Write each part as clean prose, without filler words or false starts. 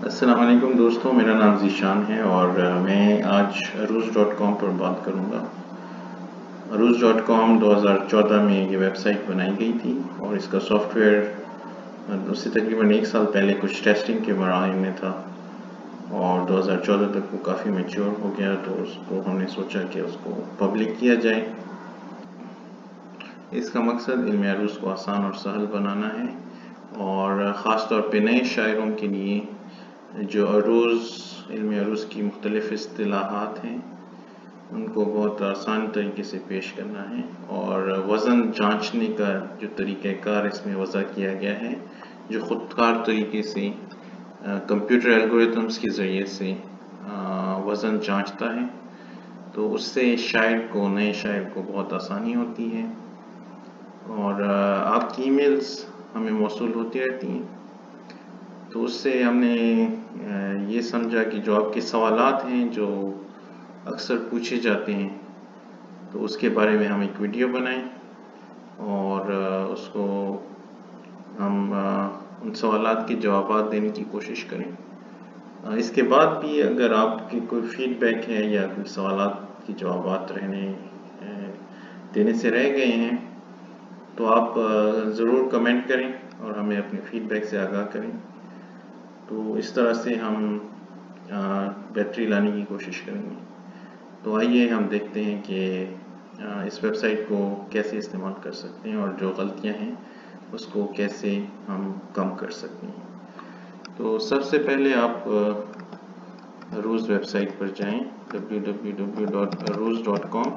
السلام علیکم دوستوں، میرا نام ذیشان ہے اور میں آج عروض.com پر بات کروں گا۔ عروض.com 2014 میں یہ ویب سائٹ بنائی گئی تھی اور اس کا سافٹ ویئر اس سے تقریباً 1 سال پہلے کچھ ٹیسٹنگ کے مراحل میں تھا اور 2014 تک وہ کافی میچور ہو گیا، تو اس کو ہم نے سوچا کہ اس کو پبلک کیا جائے۔ اس کا مقصد علم عروض کو آسان اور سہل بنانا ہے اور خاص طور پہ نئے شاعروں کے لیے جو علم عروض کی مختلف اصطلاحات ہیں ان کو بہت آسان طریقے سے پیش کرنا ہے، اور وزن جانچنے کا جو طریقہ کار اس میں وضع کیا گیا ہے، جو خودکار طریقے سے کمپیوٹر الگوریتمز کے ذریعے سے وزن جانچتا ہے، تو اس سے نئے شاعر کو بہت آسانی ہوتی ہے اور آپ کی ای میلز ہمیں موصول ہوتی رہتی ہیں۔ تو اس سے ہم نے یہ سمجھا کہ جو آپ کے سوالات ہیں جو اکثر پوچھے جاتے ہیں، تو اس کے بارے میں ہم ایک ویڈیو بنائیں اور اس کو ہم ان سوالات کے جوابات دینے کی کوشش کریں۔ اس کے بعد بھی اگر آپ کی کوئی فیڈ بیک ہے یا کوئی سوالات کے جوابات دینے سے رہ گئے ہیں تو آپ ضرور کمنٹ کریں اور ہمیں اپنے فیڈ بیک سے آگاہ کریں، تو اس طرح سے ہم بہتری لانے کی کوشش کریں گے۔ تو آئیے ہم دیکھتے ہیں کہ اس ویب سائٹ کو کیسے استعمال کر سکتے ہیں اور جو غلطیاں ہیں اس کو کیسے ہم کم کر سکتے ہیں۔ تو سب سے پہلے آپ عروض ویب سائٹ پر جائیں www.aruz.com۔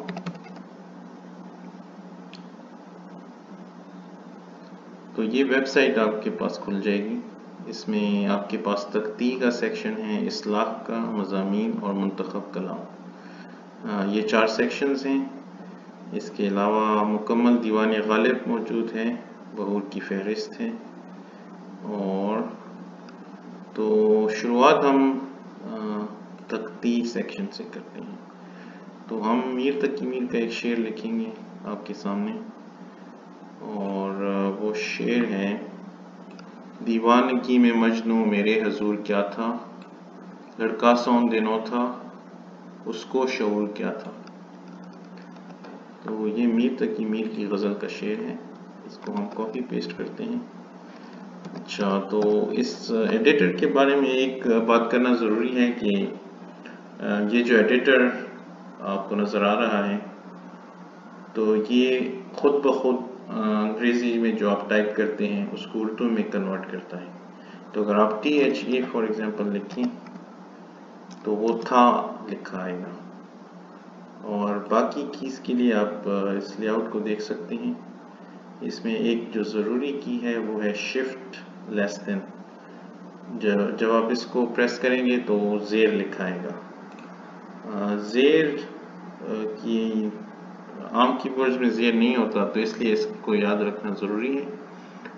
تو یہ ویب سائٹ آپ کے پاس کھل جائے گی۔ اس میں آپ کے پاس تختی کا سیکشن ہے، اصلاح کا، مضامین اور منتخب کلام، یہ 4 سیکشنز ہیں۔ اس کے علاوہ مکمل دیوان غالب موجود ہے، بہور کی فہرست ہے، اور تو شروعات ہم تختی سیکشن سے کرتے ہیں۔ تو ہم میر تقی میر کا ایک شعر لکھیں گے آپ کے سامنے، اور وہ شعر ہے: دیوانگی میں مجنوں میرے حضور کیا تھا، لڑکا سون دنوں تھا اس کو شعور کیا تھا۔ تو یہ میر تقی میر کی غزل کا شعر ہے، اس کو ہم کاپی پیسٹ کرتے ہیں۔ اچھا، تو اس ایڈیٹر کے بارے میں ایک بات کرنا ضروری ہے کہ یہ جو ایڈیٹر آپ کو نظر آ رہا ہے تو یہ خود بخود انگریزی میں جو آپ ٹائپ کرتے ہیں اس کو اردو میں کنورٹ کرتا ہے۔ تو اگر آپ THE فار ایگزامپل لکھیں تو وہ تھا لکھا آئے گا، اور باقی کیز کے لیے آپ اس لے آؤٹ کو دیکھ سکتے ہیں۔ اس میں ایک جو ضروری کی ہے وہ ہے شفٹ لیس دین، جب آپ اس کو پریس کریں گے تو زیر لکھا آئے گا۔ زیر کی عام کی ورڈز میں زیر نہیں ہوتا، تو اس لیے اس کو یاد رکھنا ضروری ہے،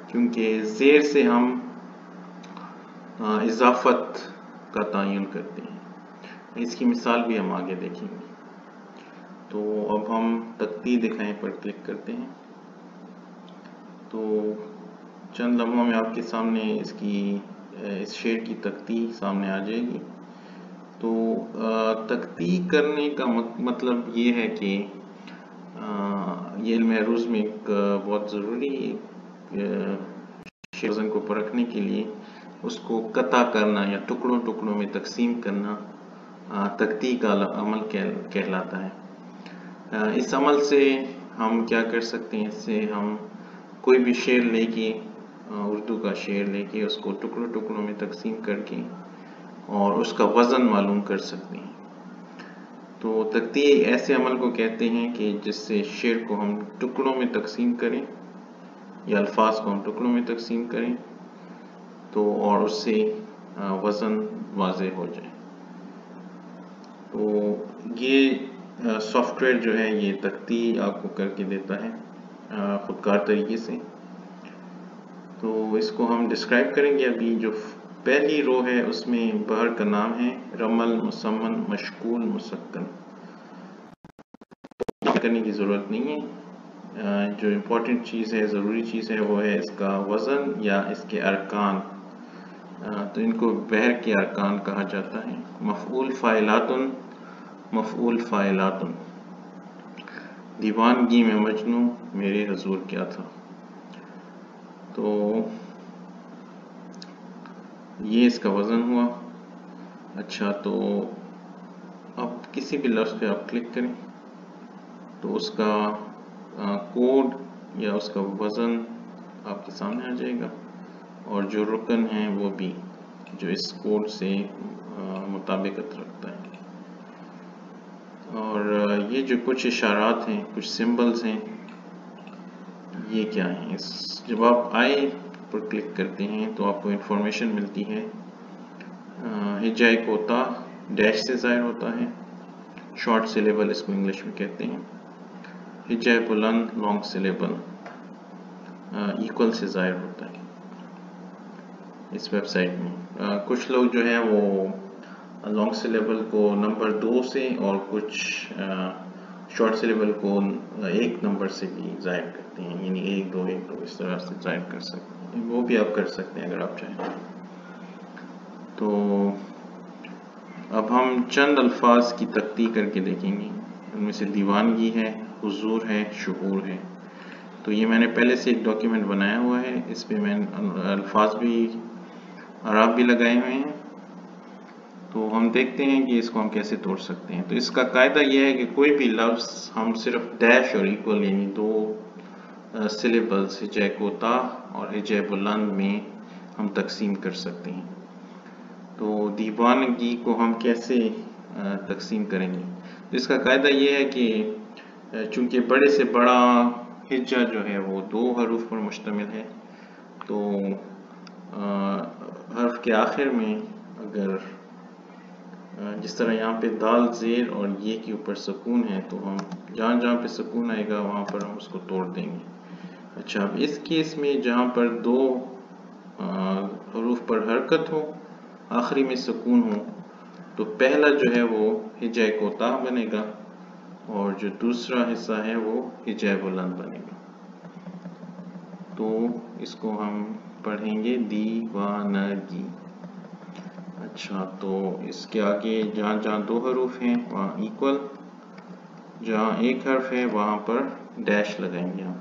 کیونکہ زیر سے ہم اضافت کا تعین کرتے ہیں۔ اس کی مثال بھی ہم آگے دیکھیں گے۔ تو اب ہم تختی دکھائیں پر کلک کرتے ہیں، تو چند لمحوں میں آپ کے سامنے اس شعر کی تختی سامنے آ جائے گی۔ تو تختی کرنے کا مطلب یہ ہے کہ یہ علم عروض میں ایک بہت ضروری وزن کو پرکھنے کے لیے اس کو قطع کرنا یا ٹکڑوں میں تقسیم کرنا تختی کا عمل کہلاتا ہے۔ اس عمل سے ہم کیا کر سکتے ہیں، اس سے ہم کوئی بھی شعر لے کے، اردو کا شعر لے کے اس کو ٹکڑوں میں تقسیم کر کے اور اس کا وزن معلوم کر سکتے ہیں۔ تو تختی ایسے عمل کو کہتے ہیں کہ جس سے شعر کو ہم ٹکڑوں میں تقسیم کریں یا الفاظ کو ہم ٹکڑوں میں تقسیم کریں تو اور اس سے وزن واضح ہو جائے۔ تو یہ سافٹ ویئر جو ہے یہ تختی آپ کو کر کے دیتا ہے خودکار طریقے سے۔ تو اس کو ہم ڈسکرائب کریں گے۔ ابھی جو پہلی رو ہے اس میں بحر کا نام ہے، رمل، مسمن، مشکول، مسکن۔ کرنے کی ضرورت نہیں ہے، جو امپورٹنٹ چیز ہے، ضروری چیز ہے، وہ ہے اس کا وزن یا اس کے ارکان۔ تو ان کو بحر کے ارکان کہا جاتا ہے. مفعول فاعلاتن، مفعول فاعلاتن. دیوانگی میں مجنوں میرے حضور کیا تھا. تو یہ اس کا وزن ہوا. اچھا، تو اب کسی بھی لفظ پہ آپ کلک کریں تو اس کا کوڈ یا اس کا وزن آپ کے سامنے آ جائے گا، اور جو رکن ہیں وہ بھی جو اس کوڈ سے مطابقت رکھتا ہے. اور یہ جو کچھ اشارات ہیں، کچھ سمبلز ہیں، یہ کیا ہیں؟ جب آپ آئی پر کلک کرتے ہیں تو آپ کو انفارمیشن ملتی ہے. ہجائے کوتا ڈیش سے ظاہر ہوتا ہے، شارٹ سلیبل اس کو انگلش میں کہتے ہیں. ہجائے بلند لانگ سلیبل ایکول سے ظاہر ہوتا ہے اس ویب سائٹ میں. کچھ لوگ جو ہیں وہ لانگ سلیبل کو نمبر 2 سے اور کچھ شارٹ سلیبل کو 1 نمبر سے بھی ظاہر کرتے ہیں، یعنی 1 2 1 2 اس طرح سے ظاہر کر سکتے ہیں. وہ بھی آپ کر سکتے ہیں اگر آپ چاہیں. تو اب ہم چند الفاظ کی تختی کر کے دیکھیں گے. ان میں سے دیوانگی ہے، حضور ہے، شعور ہے. تو یہ میں نے پہلے سے ایک ڈاکیومنٹ بنایا ہوا ہے، اس پہ میں الفاظ بھی اعراب بھی لگائے ہوئے ہیں. تو ہم دیکھتے ہیں کہ اس کو ہم کیسے توڑ سکتے ہیں. تو اس کا قاعدہ یہ ہے کہ کوئی بھی لفظ ہم صرف ڈیش اور ایکول یعنی 2 سلیبلز ہجائے کوتا اور ہجائے بلند میں ہم تقسیم کر سکتے ہیں. تو دیوانگی کو ہم کیسے تقسیم کریں گے؟ اس کا قاعدہ یہ ہے کہ چونکہ بڑے سے بڑا ہجہ جو ہے وہ 2 حروف پر مشتمل ہے، تو حرف کے آخر میں اگر جس طرح یہاں پہ دال زیر اور یہ کے اوپر سکون ہے، تو ہم جہاں پہ سکون آئے گا وہاں پر ہم اس کو توڑ دیں گے. اچھا، اب اس کیس میں جہاں پر 2 حروف پر حرکت ہو، آخری میں سکون ہو، تو پہلا جو ہے وہ ہجائے کوتا بنے گا اور جو دوسرا حصہ ہے وہ ہجائے بلند بنے گا. تو اس کو ہم پڑھیں گے دیوانگی. اچھا، تو اس کے آگے جہاں 2 حروف ہیں وہاں ایکول، جہاں 1 حرف ہے وہاں پر ڈیش لگائیں گے ہم.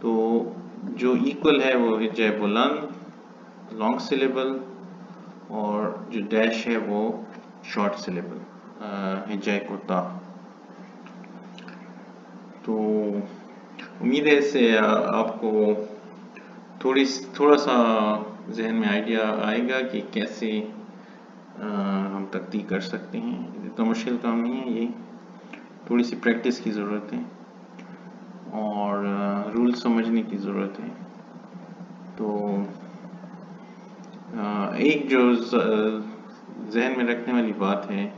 تو جو ایکول ہے وہ ہجائے بلند لانگ سلیبل، اور جو ڈیش ہے وہ شارٹ سلیبل ہجائے کوتا. تو امید ہے اس سے آپ کو تھوڑا سا ذہن میں آئیڈیا آئے گا کہ کیسے ہم تختی کر سکتے ہیں. اتنا مشکل کام نہیں ہے، یہ تھوڑی سی پریکٹس کی ضرورت ہے اور رول سمجھنے کی ضرورت ہے. تو ایک جو ذہن میں رکھنے والی بات ہے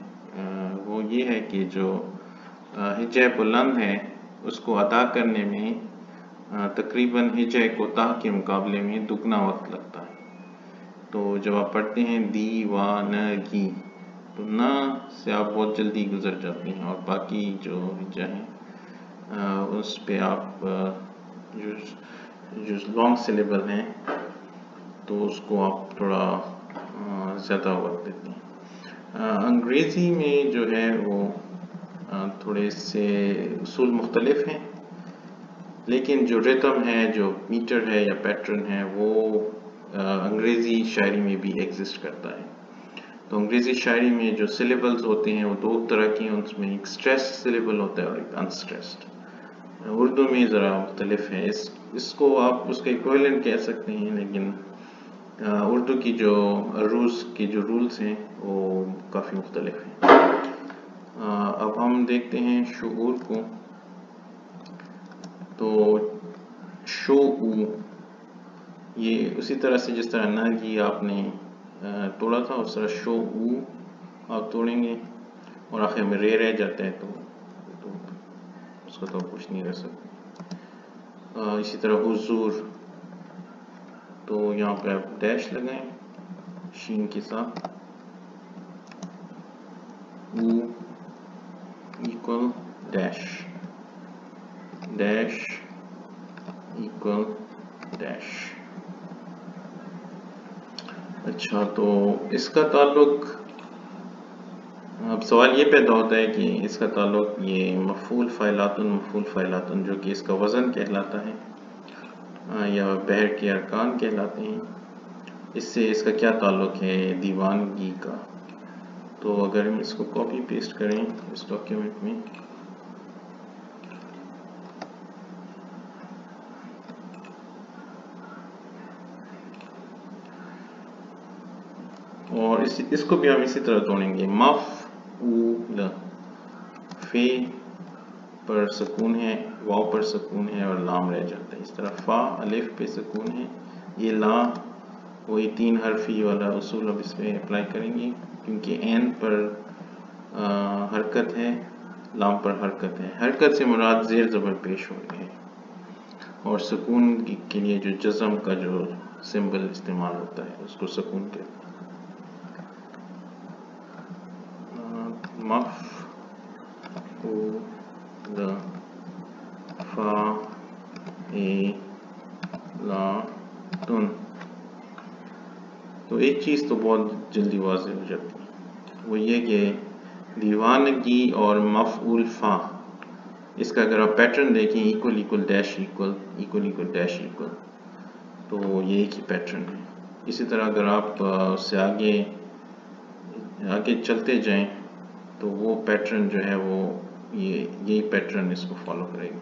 وہ یہ ہے کہ جو ہجائے بلند ہے اس کو ادا کرنے میں تقریباً ہجائے کوتا کے مقابلے میں دگنا وقت لگتا ہے. تو جب آپ پڑھتے ہیں دیوانگی تو نا سے آپ بہت جلدی گزر جاتے ہیں، اور باقی جو ہجا ہیں اس پہ آپ جو لانگ سلیبل ہیں تو اس کو آپ تھوڑا زیادہ وقت دیتے ہیں. انگریزی میں جو ہے وہ تھوڑے سے اصول مختلف ہیں، لیکن جو ریتم ہے، جو میٹر ہے یا پیٹرن ہے، وہ انگریزی شاعری میں بھی ایگزسٹ کرتا ہے. تو انگریزی شاعری میں جو سلیبلز ہوتے ہیں وہ 2 طرح کے ہیں، اس میں ایک سٹریس سلیبل ہوتا ہے اور ایک انسٹریسڈ. اردو میں ذرا مختلف ہے، اس کو آپ اس کا ایکویلنٹ کہہ سکتے ہیں، لیکن اردو کی جو عروض کی جو رولز ہیں وہ کافی مختلف ہیں. اب ہم دیکھتے ہیں شعور کو. تو شعور یہ اسی طرح سے جس طرح نگی آپ نے توڑا تھا اس طرح شعور آپ توڑیں گے اور آخر میں رہ جاتا ہے تو اس کا تو کچھ نہیں کر سکتے. اسی طرح حضور، تو یہاں پہ آپ ڈیش لگائیں شین کے ساتھ، O equal dash, dash equal dash. اچھا، تو اس کا تعلق، اب سوال یہ پیدا ہوتا ہے کہ اس کا تعلق یہ مفعول فاعلاتن جو کہ اس کا وزن کہلاتا ہے یا بحر کے ارکان کہلاتے ہیں، اس سے اس کا کیا تعلق ہے دیوانگی کا. تو اگر ہم اس کو کاپی پیسٹ کریں اس ڈاکیومنٹ میں، اور اس کو بھی ہم اسی طرح توڑیں گے. مفعول، فے پر سکون ہے، واو پر سکون ہے اور لام رہ جاتا ہے. اس طرح فا الف پہ سکون ہے، یہ لا، وہی 3 حرفی والا اصول اب اس پہ اپلائی کریں گے کیونکہ عین پر حرکت ہے، لام پر حرکت ہے. حرکت سے مراد زیر زبر پیش ہو رہی ہے، اور سکون کے لیے جو جزم کا جو سمبل استعمال ہوتا ہے اس کو سکون کہتے ہیں. مفعول فاعلاتن. تو ایک چیز تو بہت جلدی واضح ہو جاتی ہے، وہ یہ کہ دیوانگی اور مفعول فا، اس کا اگر آپ پیٹرن دیکھیں equal equal dash equal equal equal dash equal, تو یہ ایک ہی پیٹرن ہے. اسی طرح اگر آپ اس سے آگے چلتے جائیں تو وہ پیٹرن جو ہے وہ یہی پیٹرن اس کو فالو کرے گا.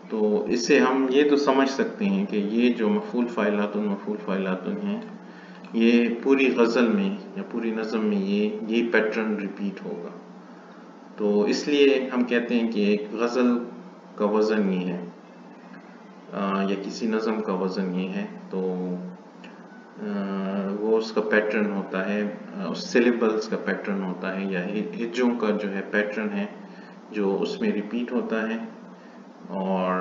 تو اس سے ہم یہ تو سمجھ سکتے ہیں کہ یہ جو مفعول فاعلاتن ہیں، یہ پوری غزل میں یا پوری نظم میں یہی پیٹرن ریپیٹ ہوگا. تو اس لیے ہم کہتے ہیں کہ ایک غزل کا وزن یہ ہے یا کسی نظم کا وزن یہ ہے، تو وہ اس کا پیٹرن ہوتا ہے، اس سلیبلز کا پیٹرن ہوتا ہے یا ہجوں کا جو ہے پیٹرن ہے جو اس میں ریپیٹ ہوتا ہے. اور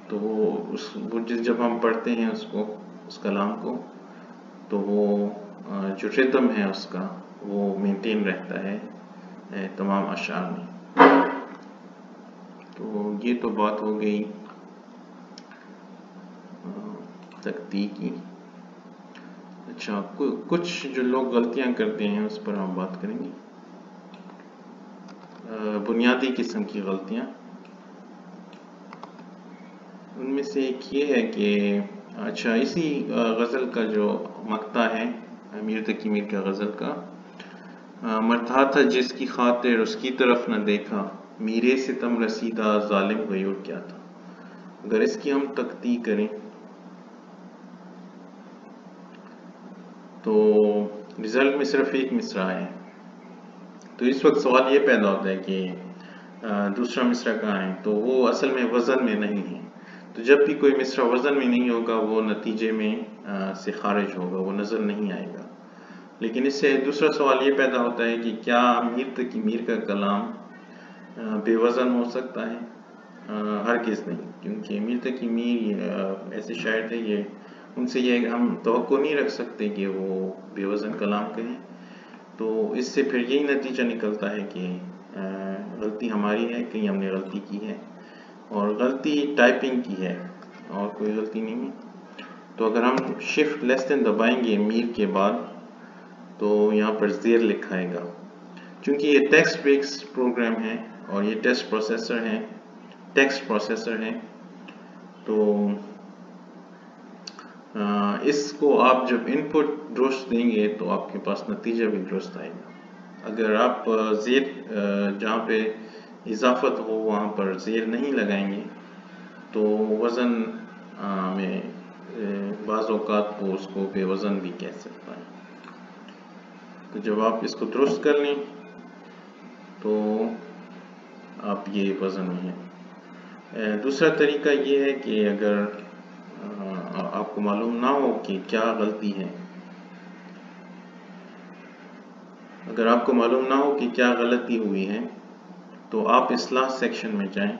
تو وہ جب ہم پڑھتے ہیں اس کلام کو، تو وہ جو ردم ہے اس کا وہ مینٹین رہتا ہے تمام اشعار میں. تو یہ تو بات ہو گئی تختی کی. اچھا، کچھ جو لوگ غلطیاں کرتے ہیں اس پر ہم بات کریں گے. بنیادی قسم کی غلطیاں، ان میں سے ایک یہ ہے کہ اچھا اسی غزل کا جو مقطع ہے میر تقی میر کا غزل کا، مرتھا تھا جس کی خاطر اس کی طرف نہ دیکھا، میرے ستم رسیدہ ظالم غیور کیا تھا. اگر اس کی ہم تختی کریں تو رزلٹ میں صرف ایک مصرع ہے. تو اس وقت سوال یہ پیدا ہوتا ہے کہ دوسرا مصرع کہاں ہے، تو وہ اصل میں وزن میں نہیں ہے. تو جب بھی کوئی مصرع وزن میں نہیں ہوگا وہ نتیجے میں سے خارج ہوگا، وہ نظر نہیں آئے گا. لیکن اس سے دوسرا سوال یہ پیدا ہوتا ہے کہ کیا میر تقی میر کا کلام بے وزن ہو سکتا ہے؟ ہرگز نہیں، کیونکہ میر تقی میر ایسے شاعر تھے، ان سے یہ ہم توقع نہیں رکھ سکتے کہ وہ بے وزن کلام کہیں. تو اس سے پھر یہی نتیجہ نکلتا ہے کہ غلطی ہماری ہے، کہیں ہم نے غلطی کی ہے، اور غلطی ٹائپنگ کی ہے اور کوئی غلطی نہیں ہے. تو اگر ہم شفٹ لیس دین دبائیں گے میر کے بعد تو یہاں پر زیر لکھائے گا. چونکہ یہ ٹیکسٹ بیس پروگرام ہے اور یہ ٹیکسٹ پروسیسر ہے، تو اس کو آپ جب ان پٹ درست دیں گے تو آپ کے پاس نتیجہ بھی درست آئے گا. اگر آپ زیر جہاں پہ اضافت ہو وہاں پر زیر نہیں لگائیں گے تو وزن میں بعض اوقات وہ اس کو بے وزن بھی کہہ سکتا ہے. تو جب آپ اس کو درست کر لیں تو آپ یہ وزن میں ہیں. دوسرا طریقہ یہ ہے کہ اگر آپ کو معلوم نہ ہو کہ کیا غلطی ہے، اگر آپ کو معلوم نہ ہو کہ کیا غلطی ہوئی ہے تو آپ اصلاح سیکشن میں جائیں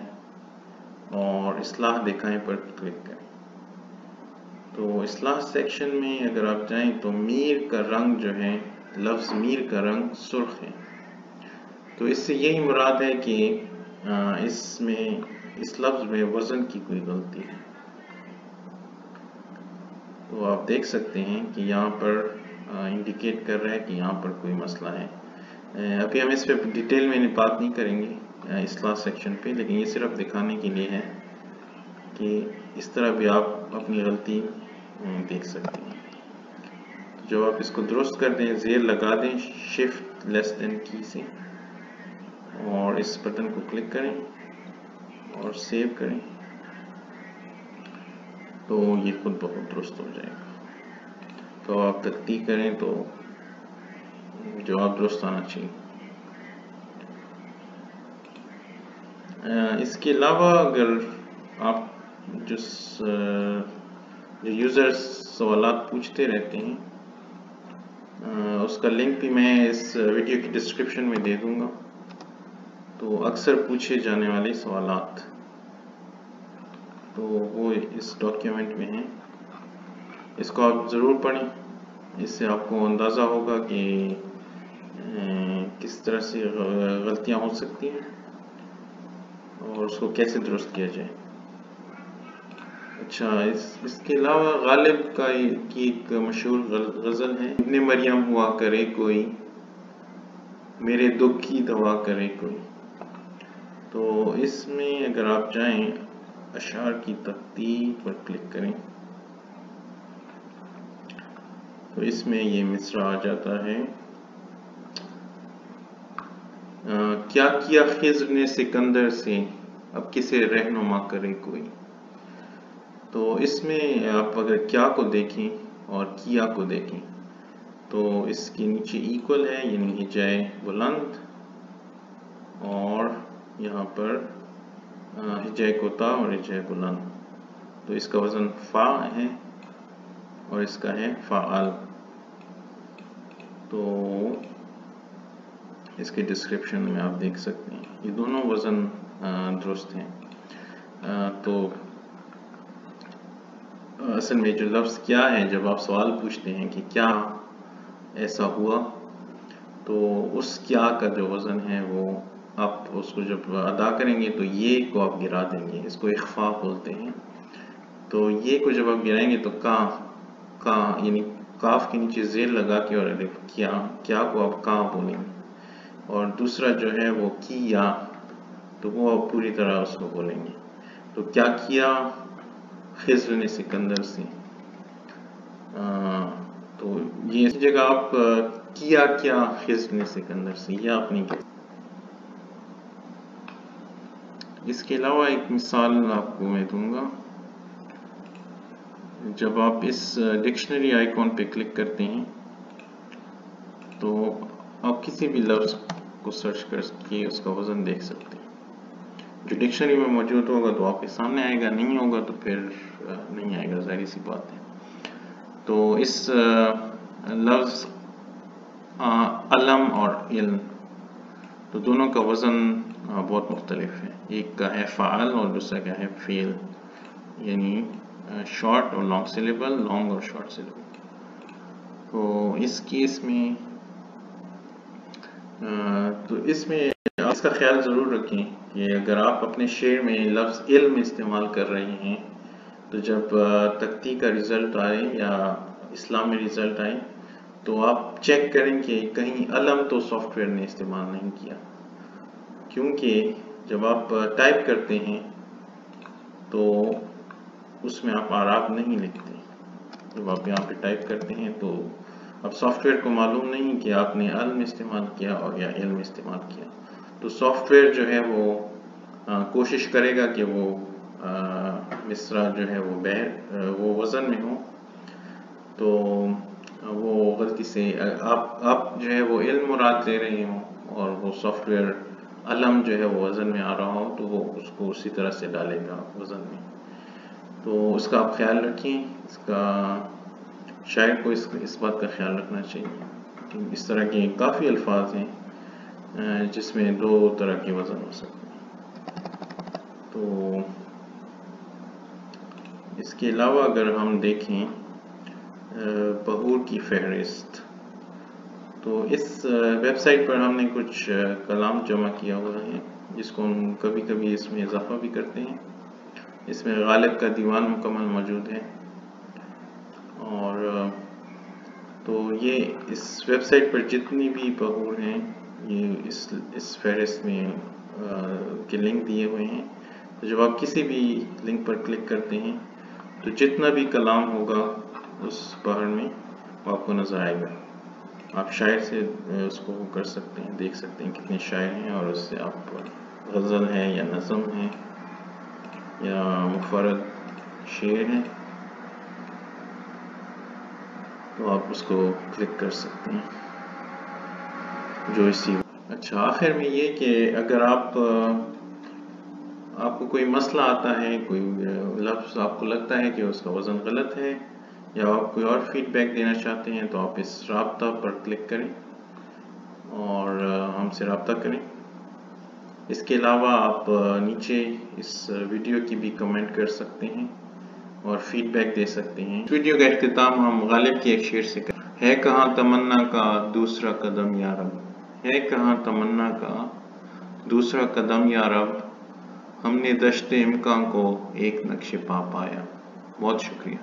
اور اصلاح دکھائیں پر کلک کریں. تو اصلاح سیکشن میں اگر آپ جائیں تو میر کا رنگ جو ہے، لفظ میر کا رنگ سرخ ہے. تو اس سے یہی مراد ہے کہ اس لفظ میں وزن کی کوئی غلطی ہے. تو آپ دیکھ سکتے ہیں کہ یہاں پر انڈیکیٹ کر رہا ہے کہ یہاں پر کوئی مسئلہ ہے. ابھی ہم اس پہ ڈیٹیل میں بات نہیں کریں گے اس لاسٹ سیکشن پہ، لیکن یہ صرف دکھانے کے لیے ہے کہ اس طرح بھی آپ اپنی غلطی دیکھ سکتے ہیں. جب آپ اس کو درست کر دیں، زیر لگا دیں شفٹ لیس دین کی سے، اور اس بٹن کو کلک کریں اور سیو کریں، تو یہ خود بخود درست ہو جائے گا. تو آپ تحقیق کریں تو جواب درست آنا چاہیے. اس کے علاوہ اگر آپ جو یوزر سوالات پوچھتے رہتے ہیں، اس کا لنک بھی میں اس ویڈیو کی ڈسکرپشن میں دے دوں گا. تو اکثر پوچھے جانے والے سوالات تو وہ اس ڈاکیومنٹ میں ہیں. اس کو آپ ضرور پڑھیں، اس سے آپ کو اندازہ ہوگا کہ کس طرح سے غلطیاں ہو سکتی ہیں اور اس کو کیسے درست کیا جائے. اچھا، اس کے علاوہ غالب کی ایک مشہور غزل ہے، ابن مریم ہوا کرے کوئی، میرے دکھ کی دوا کرے کوئی. تو اس میں اگر آپ جائیں اشعار کی ترتیب پر کلک کریں تو اس میں یہ مصرع آ جاتا ہے، کیا کیا خضر نے سکندر سے، اب کسے رہنما کرے کوئی. تو اس میں آپ اگر کیا کو دیکھیں اور کیا کو دیکھیں تو اس کے نیچے ایکول ہے، یعنی ہجائے بلند، اور یہاں پر ہجائے کوتا اور ہجائے بلند. تو اس کا وزن فا ہے اور اس کا ہے فعال. تو اس کے ڈسکرپشن میں آپ دیکھ سکتے ہیں یہ دونوں وزن درست ہیں. تو اصل میں جو لفظ کیا ہے، جب آپ سوال پوچھتے ہیں کہ کیا ایسا ہوا، تو اس کیا کا جو وزن ہے وہ آپ اس کو جب ادا کریں گے تو یہ کو آپ گرا دیں گے، اس کو اخفاء بولتے ہیں. تو یہ کو جب آپ گرائیں گے تو کا یعنی کاف کے نیچے زیر لگا کے اور الف کیا کو آپ کا بولیں گے، اور دوسرا جو ہے وہ کیا، تو وہ آپ پوری طرح اس کو بولیں گے. تو کیا کیا خضر نے سکندر سے، تو یہ اس جگہ آپ کیا خضر نے سکندر سے، یہ آپ نہیں کہتے. اس کے علاوہ ایک مثال آپ کو میں دوں گا. جب آپ اس ڈکشنری آئیکن پہ کلک کرتے ہیں تو آپ کسی بھی لفظ کو سرچ کر کے اس کا وزن دیکھ سکتے ہیں. جو ڈکشنری میں موجود ہوگا تو آپ کے سامنے آئے گا، نہیں ہوگا تو پھر نہیں آئے گا، ظاہر سی بات ہے. تو اس لفظ علم اور علم، تو دونوں کا وزن بہت مختلف ہے. ایک کا ہے فعال اور دوسرا کا ہے فعل، یعنی شارٹ اور لانگ سلیبل، لانگ اور شارٹ سلیبل. تو اس کیس میں اس کا خیال ضرور رکھیں کہ اگر آپ اپنے شعر میں لفظ علم استعمال کر رہے ہیں تو جب تختی کا رزلٹ آئے یا اسلام میں رزلٹ آئے تو آپ چیک کریں کہ کہیں علم تو سافٹ ویئر نے استعمال نہیں کیا، کیونکہ جب آپ ٹائپ کرتے ہیں تو اس میں آپ اعراب نہیں لکھتے. جب آپ یہاں پہ ٹائپ کرتے ہیں تو اب سافٹ ویئر کو معلوم نہیں کہ آپ نے علم استعمال کیا اور یا علم استعمال کیا. تو سافٹ ویئر جو ہے وہ کوشش کرے گا کہ وہ مصرع جو ہے وہ وزن میں ہو. تو وہ غلطی سے آپ جو ہے وہ علم مراد لے رہے ہوں اور وہ سافٹ ویئر علم جو ہے وہ وزن میں آ رہا ہو، تو وہ اس کو اسی طرح سے ڈالے گا وزن میں. تو اس کا آپ خیال رکھیں. اس کا شاعر کو اس بات کا خیال رکھنا چاہیے کہ اس طرح کے کافی الفاظ ہیں جس میں دو طرح کے وزن ہو سکتے ہیں. تو اس کے علاوہ اگر ہم دیکھیں بہور کی فہرست، تو اس ویب سائٹ پر ہم نے کچھ کلام جمع کیا ہوا ہے جس کو ہم کبھی کبھی اس میں اضافہ بھی کرتے ہیں. اس میں غالب کا دیوان مکمل موجود ہے، اور تو یہ اس ویب سائٹ پر جتنی بھی بہور ہیں یہ اس فہرست میں کے لنک دیے ہوئے ہیں. تو جب آپ کسی بھی لنک پر کلک کرتے ہیں تو جتنا بھی کلام ہوگا اس بحر میں وہ آپ کو نظر آئے گا. آپ شاعر سے اس کو کر سکتے ہیں، دیکھ سکتے ہیں کتنے شاعر ہیں، اور اس سے آپ غزل ہے یا نظم ہے یا مفرد شعر ہے تو آپ اس کو کلک کر سکتے ہیں جو اسی. اچھا، آخر میں یہ کہ اگر آپ کو کوئی مسئلہ آتا ہے، کوئی لفظ آپ کو لگتا ہے کہ اس کا وزن غلط ہے یا آپ کوئی اور فیڈ بیک دینا چاہتے ہیں تو آپ اس رابطہ پر کلک کریں اور ہم سے رابطہ کریں. اس کے علاوہ آپ نیچے اس ویڈیو کی بھی کمنٹ کر سکتے ہیں اور فیڈ بیک دے سکتے ہیں. اس ویڈیو کا اختتام ہم غالب کے ایک شعر سے کریں. ہے کہاں تمنا کا دوسرا قدم یا رب، ہے کہاں تمنا کا دوسرا قدم یا رب، ہم نے دشت امکان کو ایک نقش پا پایا. بہت شکریہ.